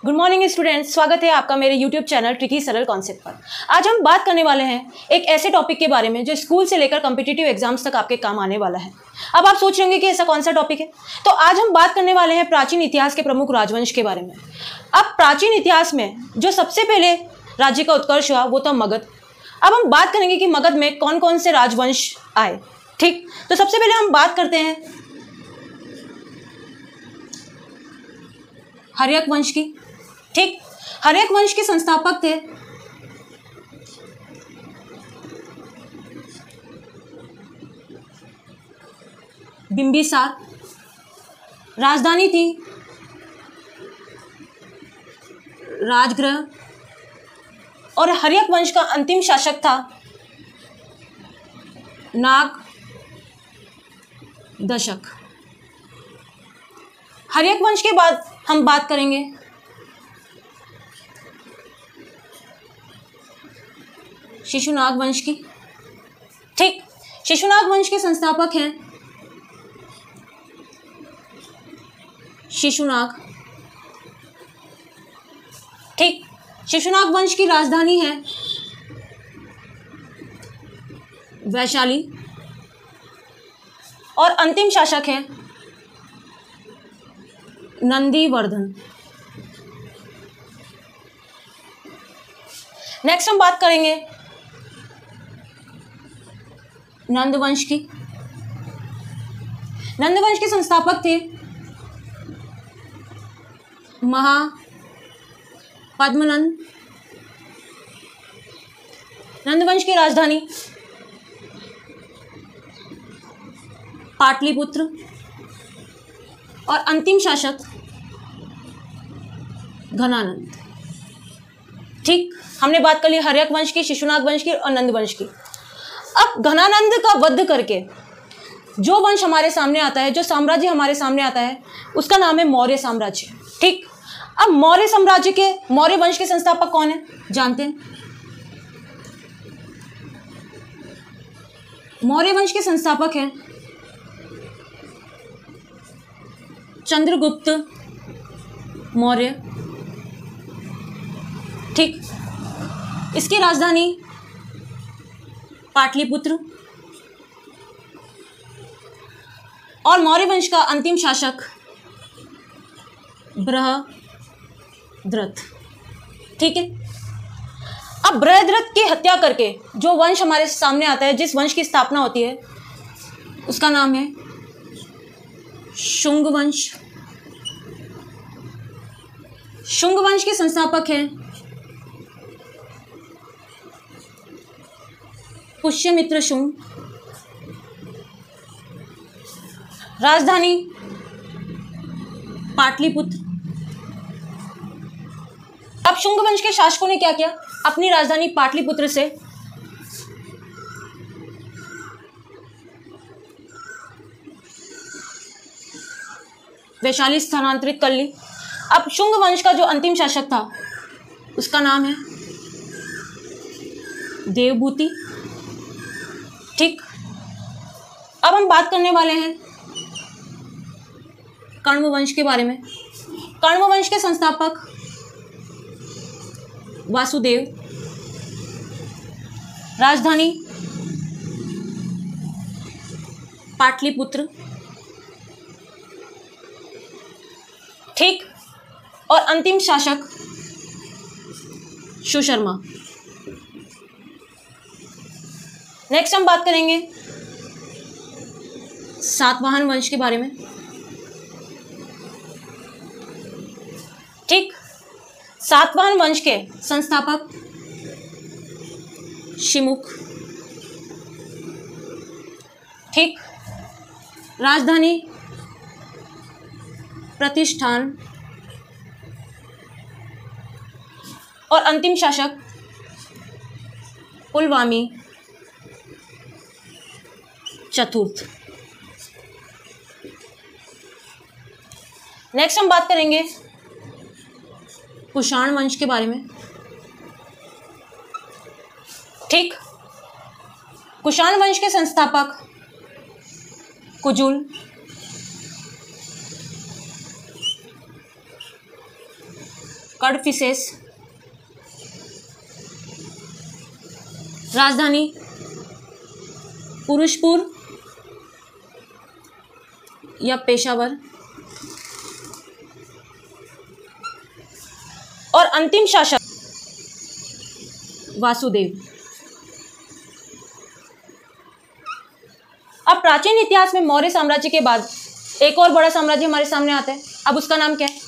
Good morning students, स्वागत है आपका मेरे यूट्यूब चैनल ट्रिकी सरल कॉन्सेप्ट पर। आज हम बात करने वाले हैं एक ऐसे टॉपिक के बारे में जो स्कूल से लेकर कॉम्पिटिटिव एग्जाम्स तक आपके काम आने वाला है। अब आप सोच रहे होंगे कि ऐसा कौन सा टॉपिक है, तो आज हम बात करने वाले हैं प्राचीन इतिहास के प्रमुख राजवंश के बारे में। अब प्राचीन इतिहास में जो सबसे पहले राज्य का उत्कर्ष हुआ वो था मगध। अब हम बात करेंगे कि मगध में कौन कौन से राजवंश आए। ठीक, तो सबसे पहले हम बात करते हैं हर्यक वंश की। ठीक, हर्यक वंश के संस्थापक थे बिंबिसार। राजधानी थी राजगृह और हर्यक वंश का अंतिम शासक था नाग दशक। हर्यक वंश के बाद हम बात करेंगे शिशुनाग वंश की। ठीक, शिशुनाग वंश के संस्थापक हैं शिशुनाग। ठीक, शिशुनाग वंश की राजधानी है वैशाली और अंतिम शासक है नंदीवर्धन। नेक्स्ट हम बात करेंगे नंदवंश की। नंदवंश के संस्थापक थे पद्मनंद। नंदवंश की राजधानी पाटलिपुत्र और अंतिम शासक घनानंद। ठीक, हमने बात कर ली हर्यक वंश की, शिशुनाग वंश की और नंदवंश की। अब घनानंद का वध करके जो वंश हमारे सामने आता है, जो साम्राज्य हमारे सामने आता है, उसका नाम है मौर्य साम्राज्य। ठीक, अब मौर्य साम्राज्य के मौर्य वंश के संस्थापक कौन है जानते हैं? मौर्य वंश के संस्थापक हैं चंद्रगुप्त मौर्य। ठीक, इसकी राजधानी पाटलिपुत्र और मौर्य वंश का अंतिम शासक बृहद्रथ। ठीक है, अब बृहद्रथ की हत्या करके जो वंश हमारे सामने आता है, जिस वंश की स्थापना होती है, उसका नाम है शुंग वंश। शुंग वंश के संस्थापक हैं पुष्यमित्र शुंग। राजधानी पाटलिपुत्र। अब शुंग वंश के शासकों ने क्या किया? अपनी राजधानी पाटलिपुत्र से वैशाली स्थानांतरित कर ली। अब शुंग वंश का जो अंतिम शासक था उसका नाम है देवभूति। ठीक, अब हम बात करने वाले हैं कण्व वंश के बारे में। कण्व वंश के संस्थापक वासुदेव। राजधानी पाटलिपुत्र। ठीक, और अंतिम शासक सुशर्मा। नेक्स्ट हम बात करेंगे सातवाहन वंश के बारे में। ठीक, सातवाहन वंश के संस्थापक शिमुख। ठीक, राजधानी प्रतिष्ठान और अंतिम शासक पुलवामी चतुर्थ। नेक्स्ट हम बात करेंगे कुषाण वंश के बारे में। ठीक, कुषाण वंश के संस्थापक कुजुल। कडफिसेस। राजधानी पुरुषपुर या पेशावर। और अंतिम शासक वासुदेव। अब प्राचीन इतिहास में मौर्य साम्राज्य के बाद एक और बड़ा साम्राज्य हमारे सामने आता है। अब उसका नाम क्या है?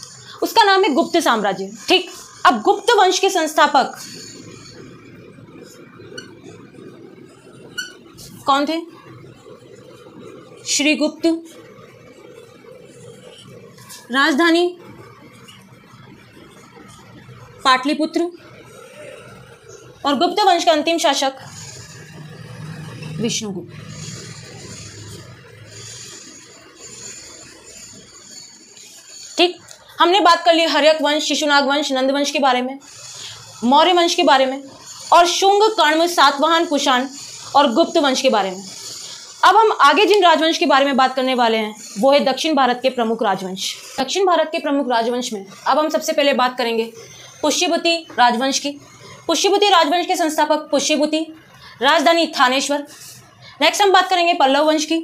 उसका नाम है गुप्त साम्राज्य। ठीक, अब गुप्त वंश के संस्थापक कौन थे? श्रीगुप्त। राजधानी पाटलिपुत्र। और गुप्त वंश का अंतिम शासक विष्णुगुप्त। ठीक, हमने बात कर ली हर्यक वंश, शिशुनाग वंश, नंद वंश के बारे में, मौर्य वंश के बारे में, और शुंग, कण्व, सातवाहन, कुषाण और गुप्त वंश के बारे में। अब हम आगे जिन राजवंश के बारे में बात करने वाले हैं वो है दक्षिण भारत के प्रमुख राजवंश। दक्षिण भारत के प्रमुख राजवंश में अब हम सबसे पहले बात करेंगे पुष्यभूति राजवंश की। पुष्यभूति राजवंश के संस्थापक पुष्यभूति, राजधानी थानेश्वर। नेक्स्ट हम बात करेंगे पल्लव वंश की।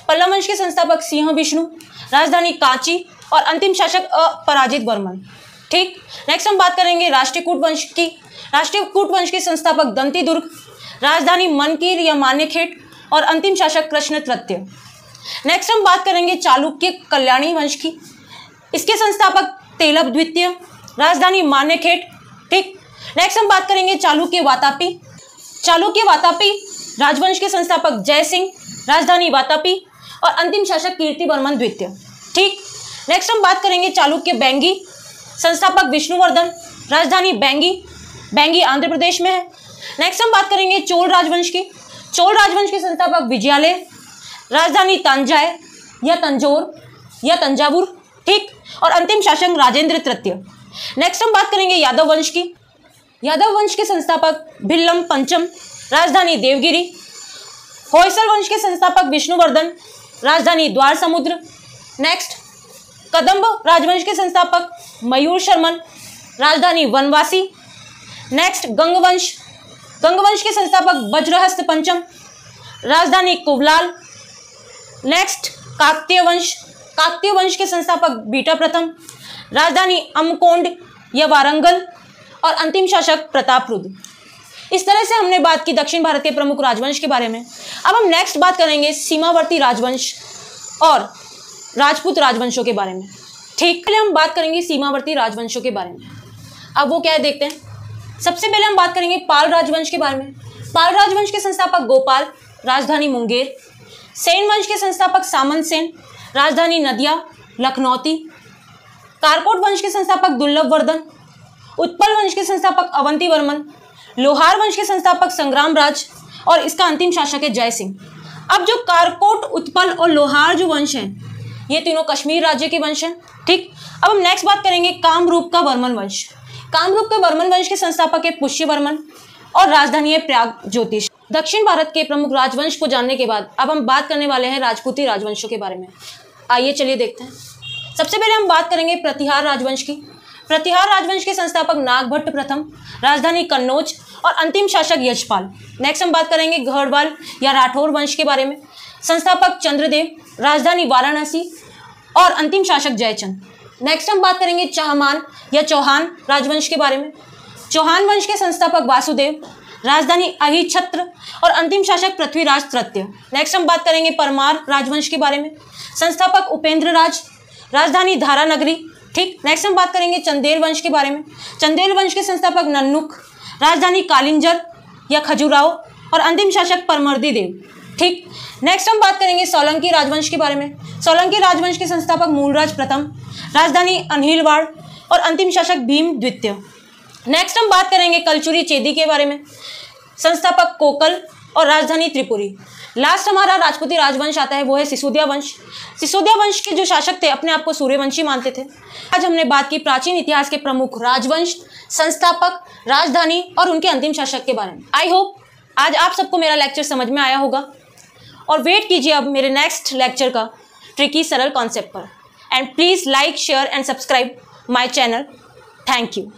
पल्लव वंश के संस्थापक सिंह विष्णु, राजधानी कांची और अंतिम शासक अपराजित वर्मन। ठीक, नेक्स्ट हम बात करेंगे राष्ट्रकूट वंश की। राष्ट्रकूट वंश के संस्थापक दंती दुर्ग, राजधानी मनकीर या मान्यखेट और अंतिम शासक कृष्ण तृतीय। नेक्स्ट हम बात करेंगे चालुक्य कल्याणी वंश की। इसके संस्थापक तेलभ द्वितीय, राजधानी मान्यखेट। ठीक, नेक्स्ट हम बात करेंगे चालुक्य वातापी। चालुक्य वातापी राजवंश के संस्थापक जय सिंह, राजधानी वातापी और अंतिम शासक कीर्तिवर्मन द्वितीय। ठीक, नेक्स्ट हम बात करेंगे चालुक्य बैंगी, संस्थापक विष्णुवर्धन, राजधानी बैंगी। बैंगी आंध्र प्रदेश में है। नेक्स्ट हम बात करेंगे चोल राजवंश की। चोल राजवंश के संस्थापक विजयालय, राजधानी तंजाय या तंजौर या तंजावुर। ठीक, और अंतिम शासक राजेंद्र तृतीय। नेक्स्ट हम बात करेंगे यादव वंश की। यादव वंश के संस्थापक भिल्लम पंचम, राजधानी देवगिरी। होयसल वंश के संस्थापक विष्णुवर्धन, राजधानी द्वार समुद्र। नेक्स्ट कदंब राजवंश के संस्थापक मयूर शर्मन, राजधानी वनवासी। नेक्स्ट गंगवंश, गंगवंश के संस्थापक वज्रहस्त पंचम, राजधानी कुवलाल। नेक्स्ट काकतीय वंश, काकतीय वंश के संस्थापक बीटा प्रथम, राजधानी अमकोंड या वारंगल और अंतिम शासक प्रतापरुद्र। इस तरह से हमने बात की दक्षिण भारत के प्रमुख राजवंश के बारे में। अब हम नेक्स्ट बात करेंगे सीमावर्ती राजवंश और राजपूत राजवंशों के बारे में। ठीक, पहले हम बात करेंगे सीमावर्ती राजवंशों के बारे में। अब वो क्या है देखते हैं। सबसे पहले हम बात करेंगे पाल राजवंश के बारे में। पाल राजवंश के संस्थापक गोपाल, राजधानी मुंगेर। सेन वंश के संस्थापक सामंत सेन, राजधानी नदिया लखनौती। कारकोट वंश के संस्थापक दुर्लभ वर्धन। उत्पल वंश के संस्थापक अवंती वर्मन। लोहार वंश के संस्थापक संग्राम राज और इसका अंतिम शासक है जय सिंह। अब जो कारकोट, उत्पल और लोहार जो वंश हैं ये तीनों कश्मीर राज्य के वंश हैं। ठीक, अब हम नेक्स्ट बात करेंगे कामरूप का वर्मन वंश। कामरूप के वर्मन वंश के संस्थापक है पुष्यवर्मन और राजधानी है प्रयाग ज्योतिष। दक्षिण भारत के प्रमुख राजवंश को जानने के बाद अब हम बात करने वाले हैं राजपूती राजवंशों के बारे में। आइए चलिए देखते हैं। सबसे पहले हम बात करेंगे प्रतिहार राजवंश की। प्रतिहार राजवंश के संस्थापक नागभट्ट प्रथम, राजधानी कन्नौज और अंतिम शासक यशपाल। नेक्स्ट हम बात करेंगे गढ़वाल या राठौर वंश के बारे में। संस्थापक चंद्रदेव, राजधानी वाराणसी और अंतिम शासक जयचंद। नेक्स्ट हम बात करेंगे चहमान या चौहान राजवंश के बारे में। चौहान वंश के संस्थापक वासुदेव, राजधानी अहिछत्र और अंतिम शासक पृथ्वीराज तृतीय। नेक्स्ट हम बात करेंगे परमार राजवंश के बारे में। संस्थापक उपेंद्र राज, राजधानी धारा नगरी। ठीक, नेक्स्ट हम बात करेंगे चंदेल वंश के बारे में। चंदेल वंश के संस्थापक नन्नुक, राजधानी कालिंजर या खजुराहो और अंतिम शासक परमर्दी देव। ठीक, नेक्स्ट हम बात करेंगे सोलंकी राजवंश के बारे में। सोलंकी राजवंश के संस्थापक मूलराज प्रथम, राजधानी अनहिलवाड़ और अंतिम शासक भीम द्वितीय। नेक्स्ट हम बात करेंगे कलचुरी चेदी के बारे में। संस्थापक कोकल और राजधानी त्रिपुरी। लास्ट हमारा राजपूती राजवंश आता है वो है सिसोदिया वंश। सिसोदिया वंश के जो शासक थे अपने आप को सूर्यवंशी मानते थे। आज हमने बात की प्राचीन इतिहास के प्रमुख राजवंश, संस्थापक, राजधानी और उनके अंतिम शासक के बारे में। आई होप आज आप सबको मेरा लेक्चर समझ में आया होगा और वेट कीजिए अब मेरे नेक्स्ट लेक्चर का ट्रिकी सरल कॉन्सेप्ट पर। And please like, share and subscribe my channel thank you.